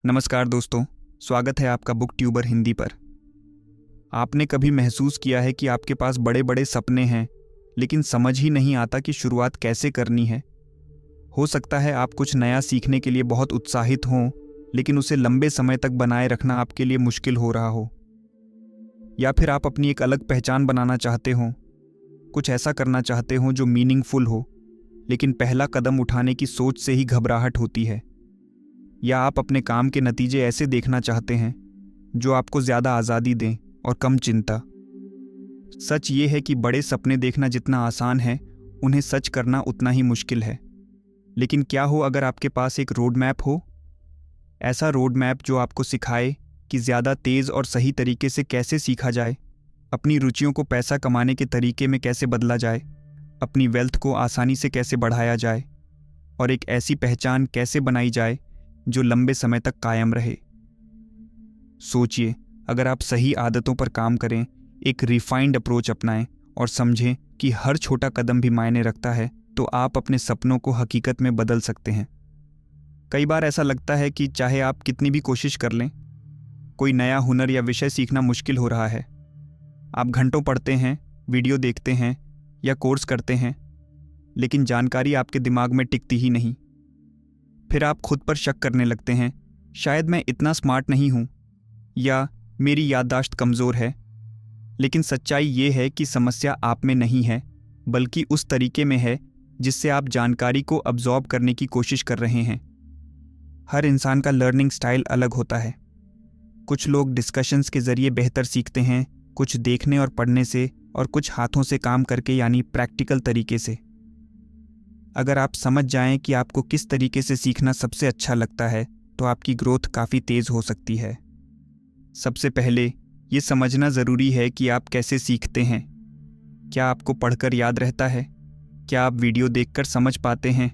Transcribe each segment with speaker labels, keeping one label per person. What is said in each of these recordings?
Speaker 1: नमस्कार दोस्तों, स्वागत है आपका बुक ट्यूबर हिंदी पर। आपने कभी महसूस किया है कि आपके पास बड़े बड़े सपने हैं लेकिन समझ ही नहीं आता कि शुरुआत कैसे करनी है। हो सकता है आप कुछ नया सीखने के लिए बहुत उत्साहित हों लेकिन उसे लंबे समय तक बनाए रखना आपके लिए मुश्किल हो रहा हो, या फिर आप अपनी एक अलग पहचान बनाना चाहते हों, कुछ ऐसा करना चाहते हों जो मीनिंगफुल हो, लेकिन पहला कदम उठाने की सोच से ही घबराहट होती है। या आप अपने काम के नतीजे ऐसे देखना चाहते हैं जो आपको ज़्यादा आज़ादी दें और कम चिंता। सच ये है कि बड़े सपने देखना जितना आसान है, उन्हें सच करना उतना ही मुश्किल है। लेकिन क्या हो अगर आपके पास एक रोड मैप हो, ऐसा रोड मैप जो आपको सिखाए कि ज़्यादा तेज़ और सही तरीके से कैसे सीखा जाए, अपनी रुचियों को पैसा कमाने के तरीके में कैसे बदला जाए, अपनी वेल्थ को आसानी से कैसे बढ़ाया जाए और एक ऐसी पहचान कैसे बनाई जाए जो लंबे समय तक कायम रहे। सोचिए, अगर आप सही आदतों पर काम करें, एक रिफाइंड अप्रोच अपनाएं और समझें कि हर छोटा कदम भी मायने रखता है, तो आप अपने सपनों को हकीकत में बदल सकते हैं। कई बार ऐसा लगता है कि चाहे आप कितनी भी कोशिश कर लें, कोई नया हुनर या विषय सीखना मुश्किल हो रहा है। आप घंटों पढ़ते हैं, वीडियो देखते हैं या कोर्स करते हैं, लेकिन जानकारी आपके दिमाग में टिकती ही नहीं। फिर आप खुद पर शक करने लगते हैं, शायद मैं इतना स्मार्ट नहीं हूँ या मेरी याददाश्त कमज़ोर है। लेकिन सच्चाई ये है कि समस्या आप में नहीं है, बल्कि उस तरीके में है जिससे आप जानकारी को अब्जॉर्ब करने की कोशिश कर रहे हैं। हर इंसान का लर्निंग स्टाइल अलग होता है। कुछ लोग डिस्कशंस के ज़रिए बेहतर सीखते हैं, कुछ देखने और पढ़ने से, और कुछ हाथों से काम करके यानी प्रैक्टिकल तरीके से। अगर आप समझ जाएं कि आपको किस तरीके से सीखना सबसे अच्छा लगता है, तो आपकी ग्रोथ काफ़ी तेज़ हो सकती है। सबसे पहले ये समझना ज़रूरी है कि आप कैसे सीखते हैं। क्या आपको पढ़कर याद रहता है? क्या आप वीडियो देखकर समझ पाते हैं?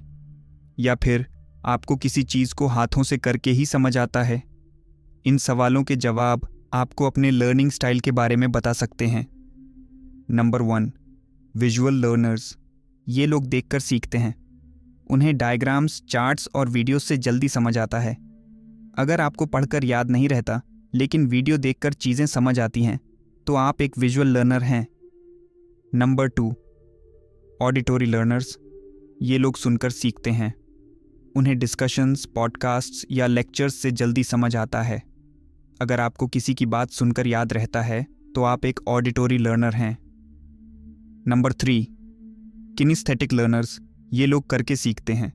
Speaker 1: या फिर आपको किसी चीज़ को हाथों से करके ही समझ आता है? इन सवालों के जवाब आपको अपने लर्निंग स्टाइल के बारे में बता सकते हैं। Number 1, visual learners. ये लोग देखकर सीखते हैं। उन्हें डायग्राम्स, चार्ट्स और वीडियोस से जल्दी समझ आता है। अगर आपको पढ़कर याद नहीं रहता लेकिन वीडियो देखकर चीज़ें समझ आती हैं, तो आप एक विजुअल लर्नर हैं। Number 2, auditory learners. ये लोग सुनकर सीखते हैं। उन्हें डिस्कशंस, पॉडकास्ट्स या लेक्चर्स से जल्दी समझ आता है। अगर आपको किसी की बात सुनकर याद रहता है, तो आप एक ऑडिटरी लर्नर हैं। Number 3, kinaesthetic learners. ये लोग करके सीखते हैं।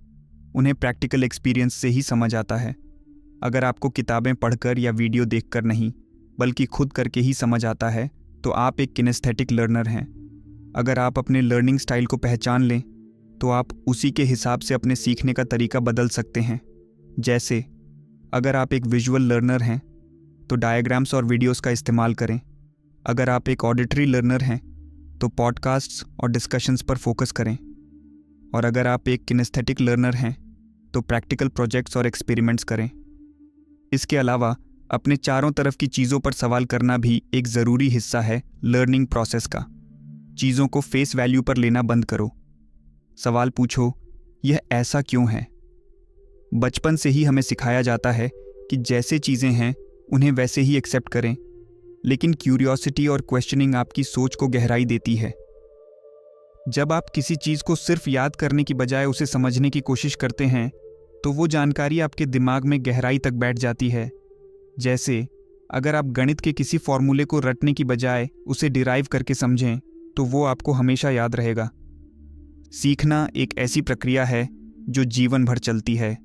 Speaker 1: उन्हें प्रैक्टिकल एक्सपीरियंस से ही समझ आता है। अगर आपको किताबें पढ़कर या वीडियो देखकर नहीं, बल्कि खुद करके ही समझ आता है, तो आप एक किनेस्थेटिक लर्नर हैं। अगर आप अपने लर्निंग स्टाइल को पहचान लें, तो आप उसी के हिसाब से अपने सीखने का तरीका बदल सकते हैं। जैसे, अगर आप एक विजुअल लर्नर हैं, तो डायग्राम्स और वीडियोस का इस्तेमाल करें। अगर आप एक ऑडिटरी लर्नर हैं, तो पॉडकास्ट्स और डिस्कशंस पर फोकस करें। और अगर आप एक किनेस्थेटिक लर्नर हैं, तो प्रैक्टिकल प्रोजेक्ट्स और एक्सपेरिमेंट्स करें। इसके अलावा अपने चारों तरफ की चीज़ों पर सवाल करना भी एक ज़रूरी हिस्सा है लर्निंग प्रोसेस का। चीज़ों को फेस वैल्यू पर लेना बंद करो। सवाल पूछो, यह ऐसा क्यों है? बचपन से ही हमें सिखाया जाता है कि जैसे चीज़ें हैं उन्हें वैसे ही एक्सेप्ट करें, लेकिन क्यूरियोसिटी और क्वेश्चनिंग आपकी सोच को गहराई देती है। जब आप किसी चीज़ को सिर्फ याद करने की बजाय उसे समझने की कोशिश करते हैं, तो वो जानकारी आपके दिमाग में गहराई तक बैठ जाती है। जैसे, अगर आप गणित के किसी फॉर्मूले को रटने की बजाय उसे डिराइव करके समझें, तो वो आपको हमेशा याद रहेगा। सीखना एक ऐसी प्रक्रिया है जो जीवन भर चलती है,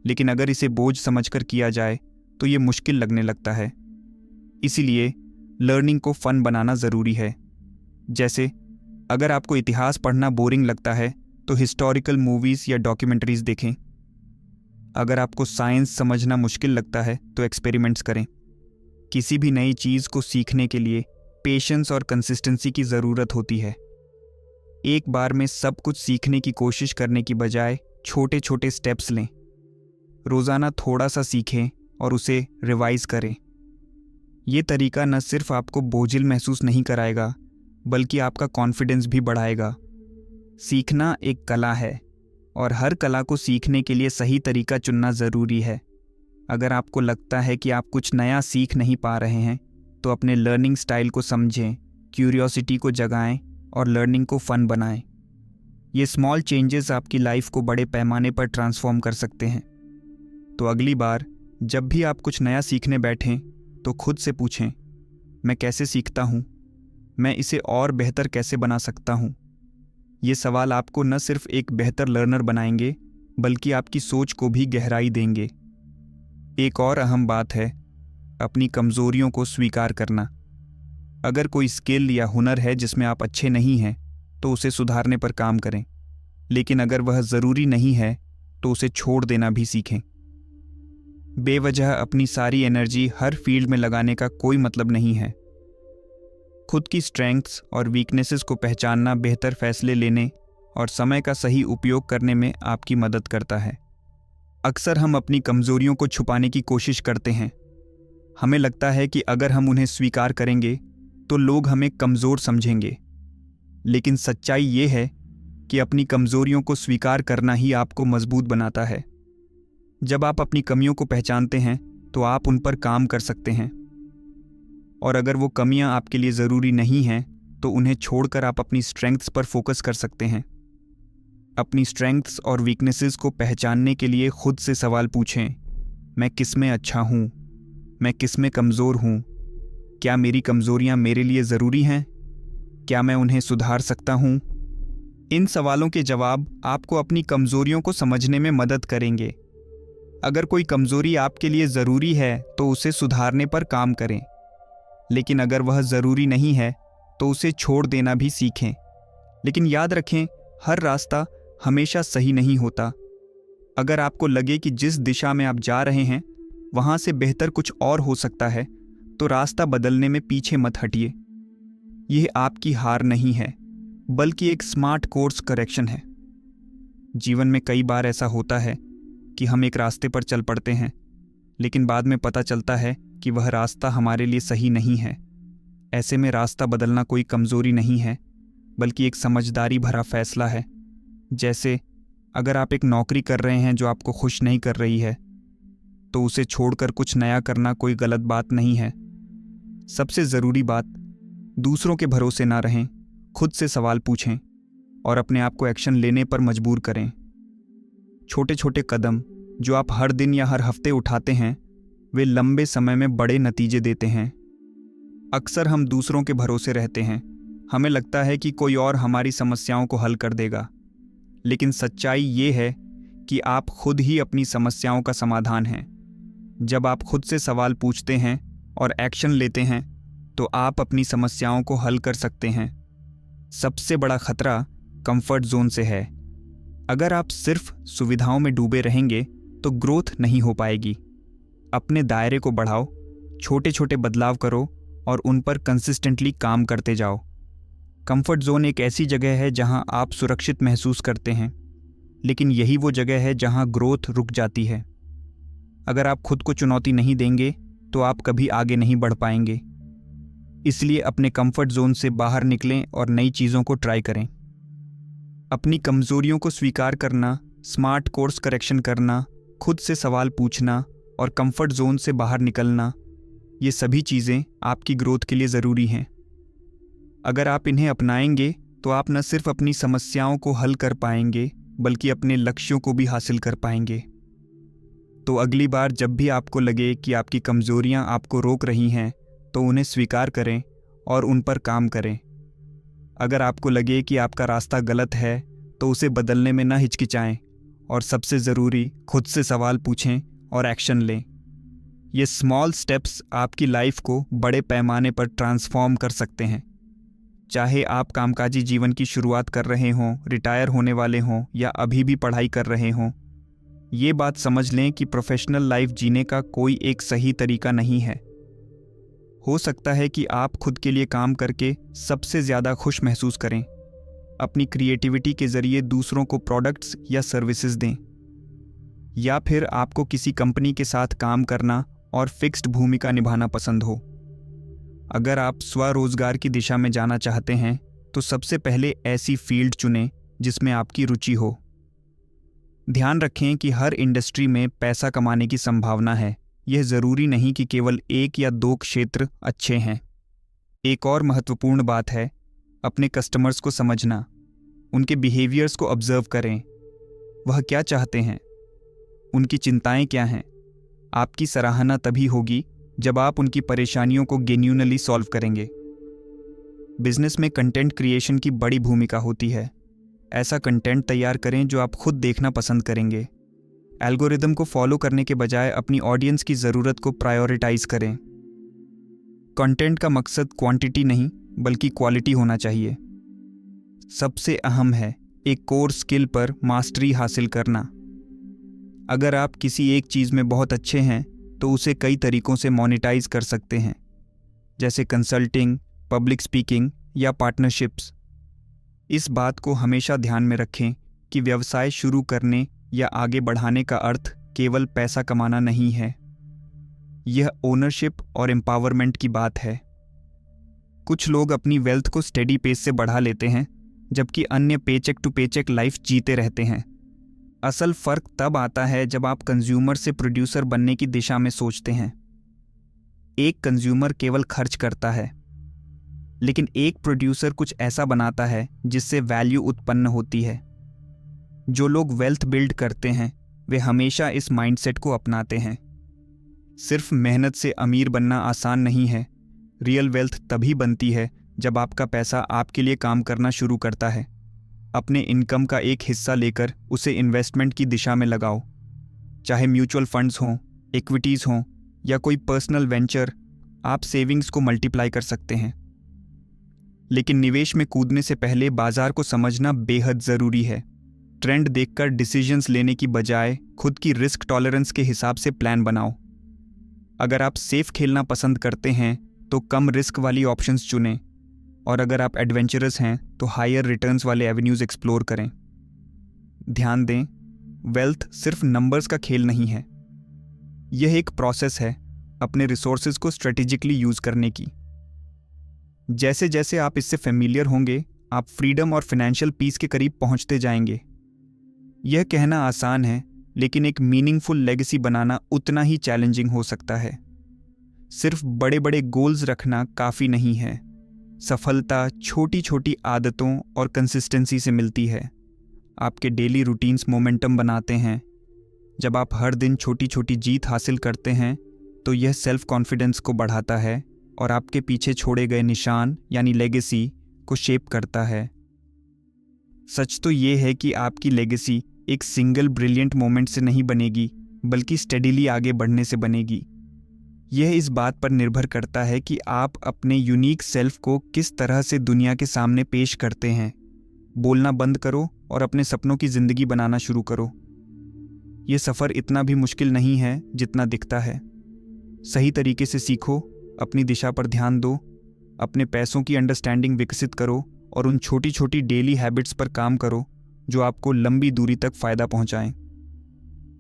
Speaker 1: लेकिन अगर इसे बोझ समझकर किया जाए तो ये मुश्किल लगने लगता है। इसीलिए लर्निंग को फन बनाना ज़रूरी है। जैसे, अगर आपको इतिहास पढ़ना बोरिंग लगता है, तो हिस्टोरिकल मूवीज़ या डॉक्यूमेंट्रीज़ देखें। अगर आपको साइंस समझना मुश्किल लगता है, तो एक्सपेरिमेंट्स करें। किसी भी नई चीज़ को सीखने के लिए पेशेंस और कंसिस्टेंसी की ज़रूरत होती है। एक बार में सब कुछ सीखने की कोशिश करने की बजाय छोटे छोटे स्टेप्स लें। रोज़ाना थोड़ा सा सीखें और उसे रिवाइज करें। ये तरीका न सिर्फ आपको बोझिल महसूस नहीं कराएगा, बल्कि आपका कॉन्फिडेंस भी बढ़ाएगा। सीखना एक कला है, और हर कला को सीखने के लिए सही तरीका चुनना ज़रूरी है। अगर आपको लगता है कि आप कुछ नया सीख नहीं पा रहे हैं तो अपने लर्निंग स्टाइल को समझें, क्यूरियोसिटी को जगाएं और लर्निंग को फन बनाएं। ये स्मॉल चेंजेस आपकी लाइफ को बड़े पैमाने पर ट्रांसफॉर्म कर सकते हैं। तो अगली बार जब भी आप कुछ नया सीखने बैठें तो खुद से पूछें, मैं कैसे सीखता हूँ, मैं इसे और बेहतर कैसे बना सकता हूँ। ये सवाल आपको न सिर्फ एक बेहतर लर्नर बनाएंगे बल्कि आपकी सोच को भी गहराई देंगे। एक और अहम बात है अपनी कमज़ोरियों को स्वीकार करना। अगर कोई स्किल या हुनर है जिसमें आप अच्छे नहीं हैं तो उसे सुधारने पर काम करें, लेकिन अगर वह ज़रूरी नहीं है तो उसे छोड़ देना भी सीखें। बेवजह अपनी सारी एनर्जी हर फील्ड में लगाने का कोई मतलब नहीं है। खुद की स्ट्रेंथ्स और वीकनेसेस को पहचानना बेहतर फैसले लेने और समय का सही उपयोग करने में आपकी मदद करता है। अक्सर हम अपनी कमज़ोरियों को छुपाने की कोशिश करते हैं। हमें लगता है कि अगर हम उन्हें स्वीकार करेंगे तो लोग हमें कमज़ोर समझेंगे, लेकिन सच्चाई ये है कि अपनी कमज़ोरियों को स्वीकार करना ही आपको मजबूत बनाता है। जब आप अपनी कमियों को पहचानते हैं तो आप उन पर काम कर सकते हैं, और अगर वो कमियां आपके लिए ज़रूरी नहीं हैं तो उन्हें छोड़कर आप अपनी स्ट्रेंथ्स पर फोकस कर सकते हैं। अपनी स्ट्रेंथ्स और वीकनेसेस को पहचानने के लिए खुद से सवाल पूछें, मैं किस में अच्छा हूँ, मैं किस में कमज़ोर हूँ, क्या मेरी कमज़ोरियाँ मेरे लिए ज़रूरी हैं, क्या मैं उन्हें सुधार सकता हूँ। इन सवालों के जवाब आपको अपनी कमज़ोरियों को समझने में मदद करेंगे। अगर कोई कमज़ोरी आपके लिए ज़रूरी है तो उसे सुधारने पर काम करें, लेकिन अगर वह ज़रूरी नहीं है तो उसे छोड़ देना भी सीखें। लेकिन याद रखें, हर रास्ता हमेशा सही नहीं होता। अगर आपको लगे कि जिस दिशा में आप जा रहे हैं वहाँ से बेहतर कुछ और हो सकता है तो रास्ता बदलने में पीछे मत हटिए। यह आपकी हार नहीं है बल्कि एक स्मार्ट कोर्स करेक्शन है। जीवन में कई बार ऐसा होता है कि हम एक रास्ते पर चल पड़ते हैं, लेकिन बाद में पता चलता है कि वह रास्ता हमारे लिए सही नहीं है। ऐसे में रास्ता बदलना कोई कमज़ोरी नहीं है बल्कि एक समझदारी भरा फैसला है। जैसे अगर आप एक नौकरी कर रहे हैं जो आपको खुश नहीं कर रही है तो उसे छोड़कर कुछ नया करना कोई गलत बात नहीं है। सबसे ज़रूरी बात, दूसरों के भरोसे ना रहें, खुद से सवाल पूछें और अपने आप को एक्शन लेने पर मजबूर करें। छोटे छोटे कदम जो आप हर दिन या हर हफ्ते उठाते हैं वे लंबे समय में बड़े नतीजे देते हैं। अक्सर हम दूसरों के भरोसे रहते हैं, हमें लगता है कि कोई और हमारी समस्याओं को हल कर देगा, लेकिन सच्चाई ये है कि आप खुद ही अपनी समस्याओं का समाधान हैं। जब आप खुद से सवाल पूछते हैं और एक्शन लेते हैं तो आप अपनी समस्याओं को हल कर सकते हैं। सबसे बड़ा खतरा कंफर्ट जोन से है। अगर आप सिर्फ सुविधाओं में डूबे रहेंगे तो ग्रोथ नहीं हो पाएगी। अपने दायरे को बढ़ाओ, छोटे छोटे बदलाव करो और उन पर कंसिस्टेंटली काम करते जाओ। कंफर्ट जोन एक ऐसी जगह है जहां आप सुरक्षित महसूस करते हैं, लेकिन यही वो जगह है जहां ग्रोथ रुक जाती है। अगर आप खुद को चुनौती नहीं देंगे तो आप कभी आगे नहीं बढ़ पाएंगे। इसलिए अपने कंफर्ट जोन से बाहर निकलें और नई चीज़ों को ट्राई करें। अपनी कमज़ोरियों को स्वीकार करना, स्मार्ट कोर्स करेक्शन करना, खुद से सवाल पूछना और कंफर्ट जोन से बाहर निकलना, ये सभी चीज़ें आपकी ग्रोथ के लिए ज़रूरी हैं। अगर आप इन्हें अपनाएंगे तो आप न सिर्फ अपनी समस्याओं को हल कर पाएंगे बल्कि अपने लक्ष्यों को भी हासिल कर पाएंगे। तो अगली बार जब भी आपको लगे कि आपकी कमज़ोरियां आपको रोक रही हैं तो उन्हें स्वीकार करें और उन पर काम करें। अगर आपको लगे कि आपका रास्ता गलत है तो उसे बदलने में न हिचकिचाएं और सबसे ज़रूरी खुद से सवाल पूछें और एक्शन लें। ये स्मॉल स्टेप्स आपकी लाइफ को बड़े पैमाने पर ट्रांसफॉर्म कर सकते हैं। चाहे आप कामकाजी जीवन की शुरुआत कर रहे हों, रिटायर होने वाले हों या अभी भी पढ़ाई कर रहे हों, ये बात समझ लें कि प्रोफेशनल लाइफ जीने का कोई एक सही तरीका नहीं है। हो सकता है कि आप खुद के लिए काम करके सबसे ज़्यादा खुश महसूस करें, अपनी क्रिएटिविटी के ज़रिए दूसरों को प्रोडक्ट्स या सर्विसेज दें, या फिर आपको किसी कंपनी के साथ काम करना और फिक्स्ड भूमिका निभाना पसंद हो। अगर आप स्वरोजगार की दिशा में जाना चाहते हैं तो सबसे पहले ऐसी फील्ड चुनें जिसमें आपकी रुचि हो। ध्यान रखें कि हर इंडस्ट्री में पैसा कमाने की संभावना है, यह ज़रूरी नहीं कि केवल एक या दो क्षेत्र अच्छे हैं। एक और महत्वपूर्ण बात है अपने कस्टमर्स को समझना। उनके बिहेवियर्स को ऑब्जर्व करें। वह क्या चाहते हैं, उनकी चिंताएं क्या हैं। आपकी सराहना तभी होगी जब आप उनकी परेशानियों को जेन्युइनली सॉल्व करेंगे। बिजनेस में कंटेंट क्रिएशन की बड़ी भूमिका होती है। ऐसा कंटेंट तैयार करें जो आप खुद देखना पसंद करेंगे। एल्गोरिदम को फॉलो करने के बजाय अपनी ऑडियंस की ज़रूरत को प्रायोरिटाइज करें। कंटेंट का मकसद क्वांटिटी नहीं बल्कि क्वालिटी होना चाहिए। सबसे अहम है एक कोर स्किल पर मास्टरी हासिल करना। अगर आप किसी एक चीज़ में बहुत अच्छे हैं तो उसे कई तरीकों से मोनेटाइज कर सकते हैं, जैसे कंसल्टिंग, पब्लिक स्पीकिंग या पार्टनरशिप्स। इस बात को हमेशा ध्यान में रखें कि व्यवसाय शुरू करने या आगे बढ़ाने का अर्थ केवल पैसा कमाना नहीं है। यह ओनरशिप और एम्पावरमेंट की बात है। कुछ लोग अपनी वेल्थ को स्टेडी पेस से बढ़ा लेते हैं, जबकि अन्य पेचेक टू पेचेक लाइफ जीते रहते हैं। असल फर्क तब आता है जब आप कंज्यूमर से प्रोड्यूसर बनने की दिशा में सोचते हैं। एक कंज्यूमर केवल खर्च करता है, लेकिन एक प्रोड्यूसर कुछ ऐसा बनाता है जिससे वैल्यू उत्पन्न होती है। जो लोग वेल्थ बिल्ड करते हैं वे हमेशा इस माइंडसेट को अपनाते हैं। सिर्फ मेहनत से अमीर बनना आसान नहीं है। रियल वेल्थ तभी बनती है जब आपका पैसा आपके लिए काम करना शुरू करता है। अपने इनकम का एक हिस्सा लेकर उसे इन्वेस्टमेंट की दिशा में लगाओ। चाहे म्यूचुअल फंड्स हों, इक्विटीज़ हों या कोई पर्सनल वेंचर, आप सेविंग्स को मल्टीप्लाई कर सकते हैं। लेकिन निवेश में कूदने से पहले बाजार को समझना बेहद ज़रूरी है। ट्रेंड देखकर डिसीजंस लेने की बजाय खुद की रिस्क टॉलरेंस के हिसाब से प्लान बनाओ। अगर आप सेफ खेलना पसंद करते हैं तो कम रिस्क वाली ऑप्शंस चुनें, और अगर आप एडवेंचरस हैं तो हायर रिटर्न्स वाले एवेन्यूज़ एक्सप्लोर करें। ध्यान दें, वेल्थ सिर्फ नंबर्स का खेल नहीं है। यह एक प्रोसेस है अपने रिसोर्सेज को स्ट्रेटेजिकली यूज़ करने की। जैसे जैसे आप इससे फेमिलियर होंगे, आप फ्रीडम और फाइनेंशियल पीस के करीब पहुंचते जाएंगे। यह कहना आसान है, लेकिन एक मीनिंगफुल लेगेसी बनाना उतना ही चैलेंजिंग हो सकता है। सिर्फ बड़े बड़े गोल्स रखना काफ़ी नहीं है। सफलता छोटी छोटी आदतों और कंसिस्टेंसी से मिलती है। आपके डेली रूटीन्स मोमेंटम बनाते हैं। जब आप हर दिन छोटी छोटी जीत हासिल करते हैं तो यह सेल्फ कॉन्फिडेंस को बढ़ाता है और आपके पीछे छोड़े गए निशान यानी लेगेसी को शेप करता है। सच तो ये है कि आपकी लेगेसी एक सिंगल ब्रिलियंट मोमेंट से नहीं बनेगी, बल्कि स्टेडीली आगे बढ़ने से बनेगी। यह इस बात पर निर्भर करता है कि आप अपने यूनिक सेल्फ को किस तरह से दुनिया के सामने पेश करते हैं। बोलना बंद करो और अपने सपनों की ज़िंदगी बनाना शुरू करो। यह सफ़र इतना भी मुश्किल नहीं है जितना दिखता है। सही तरीके से सीखो, अपनी दिशा पर ध्यान दो, अपने पैसों की अंडरस्टैंडिंग विकसित करो और उन छोटी छोटी डेली हैबिट्स पर काम करो जो आपको लंबी दूरी तक फ़ायदा पहुंचाएं।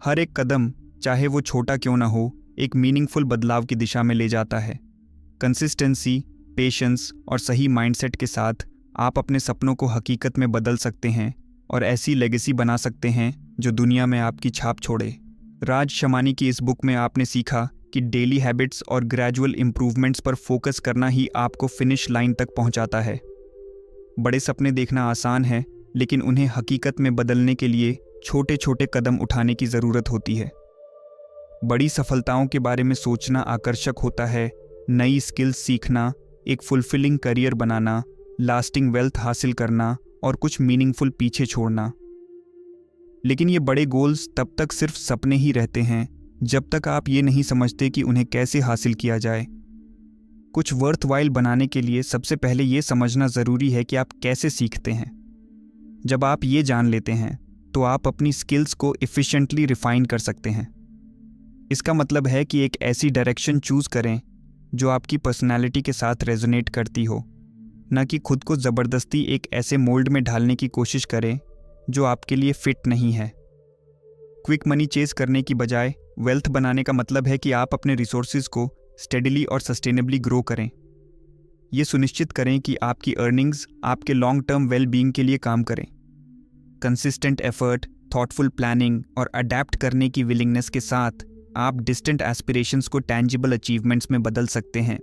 Speaker 1: हर एक कदम, चाहे वो छोटा क्यों ना हो, एक मीनिंगफुल बदलाव की दिशा में ले जाता है। कंसिस्टेंसी, पेशेंस और सही माइंडसेट के साथ आप अपने सपनों को हकीकत में बदल सकते हैं और ऐसी लेगेसी बना सकते हैं जो दुनिया में आपकी छाप छोड़े। राज शमानी की इस बुक में आपने सीखा कि डेली हैबिट्स और ग्रेजुअल इम्प्रूवमेंट्स पर फोकस करना ही आपको फिनिश लाइन तक पहुंचाता है। बड़े सपने देखना आसान है, लेकिन उन्हें हकीकत में बदलने के लिए छोटे छोटे कदम उठाने की ज़रूरत होती है। बड़ी सफलताओं के बारे में सोचना आकर्षक होता है, नई स्किल्स सीखना, एक फुलफिलिंग करियर बनाना, लास्टिंग वेल्थ हासिल करना और कुछ मीनिंगफुल पीछे छोड़ना। लेकिन ये बड़े गोल्स तब तक सिर्फ सपने ही रहते हैं जब तक आप ये नहीं समझते कि उन्हें कैसे हासिल किया जाए। कुछ वर्थवाइल बनाने के लिए सबसे पहले ये समझना ज़रूरी है कि आप कैसे सीखते हैं। जब आप ये जान लेते हैं तो आप अपनी स्किल्स को एफिशिएंटली रिफाइन कर सकते हैं। इसका मतलब है कि एक ऐसी डायरेक्शन चूज़ करें जो आपकी पर्सनैलिटी के साथ रेजोनेट करती हो, न कि खुद को ज़बरदस्ती एक ऐसे मोल्ड में ढालने की कोशिश करें जो आपके लिए फिट नहीं है। क्विक मनी चेज़ करने की बजाय वेल्थ बनाने का मतलब है कि आप अपने रिसोर्सेज को स्टेडिली और सस्टेनेबली ग्रो करें। ये सुनिश्चित करें कि आपकी अर्निंग्स आपके लॉन्ग टर्म वेल बीइंग के लिए काम करें। कंसिस्टेंट एफर्ट, थॉटफुल प्लानिंग और अडेप्ट करने की विलिंगनेस के साथ आप डिस्टेंट एस्पिरेशंस को टैंजिबल अचीवमेंट्स में बदल सकते हैं।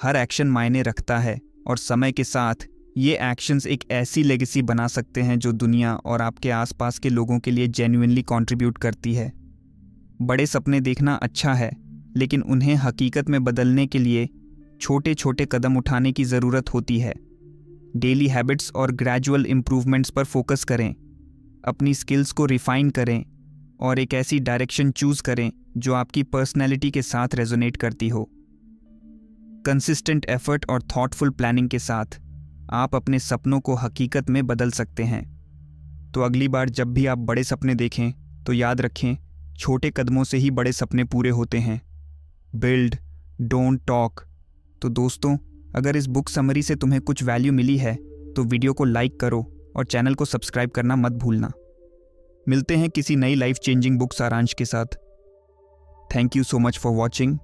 Speaker 1: हर एक्शन मायने रखता है और समय के साथ ये एक्शंस एक ऐसी लेगेसी बना सकते हैं जो दुनिया और आपके आसपास के लोगों के लिए जेन्युइनली कंट्रीब्यूट करती है। बड़े सपने देखना अच्छा है, लेकिन उन्हें हकीकत में बदलने के लिए छोटे छोटे कदम उठाने की ज़रूरत होती है। डेली हैबिट्स और ग्रेजुअल इम्प्रूवमेंट्स पर फोकस करें, अपनी स्किल्स को रिफाइन करें और एक ऐसी डायरेक्शन चूज़ करें जो आपकी पर्सनैलिटी के साथ रेजोनेट करती हो। कंसिस्टेंट एफर्ट और थॉटफुल प्लानिंग के साथ आप अपने सपनों को हकीकत में बदल सकते हैं। तो अगली बार जब भी आप बड़े सपने देखें तो याद रखें, छोटे कदमों से ही बड़े सपने पूरे होते हैं। Build, don't talk. तो दोस्तों, अगर इस बुक समरी से तुम्हें कुछ वैल्यू मिली है तो वीडियो को लाइक करो और चैनल को सब्सक्राइब करना मत भूलना। मिलते हैं किसी नई लाइफ चेंजिंग बुक सारांश के साथ। Thank you so much for watching.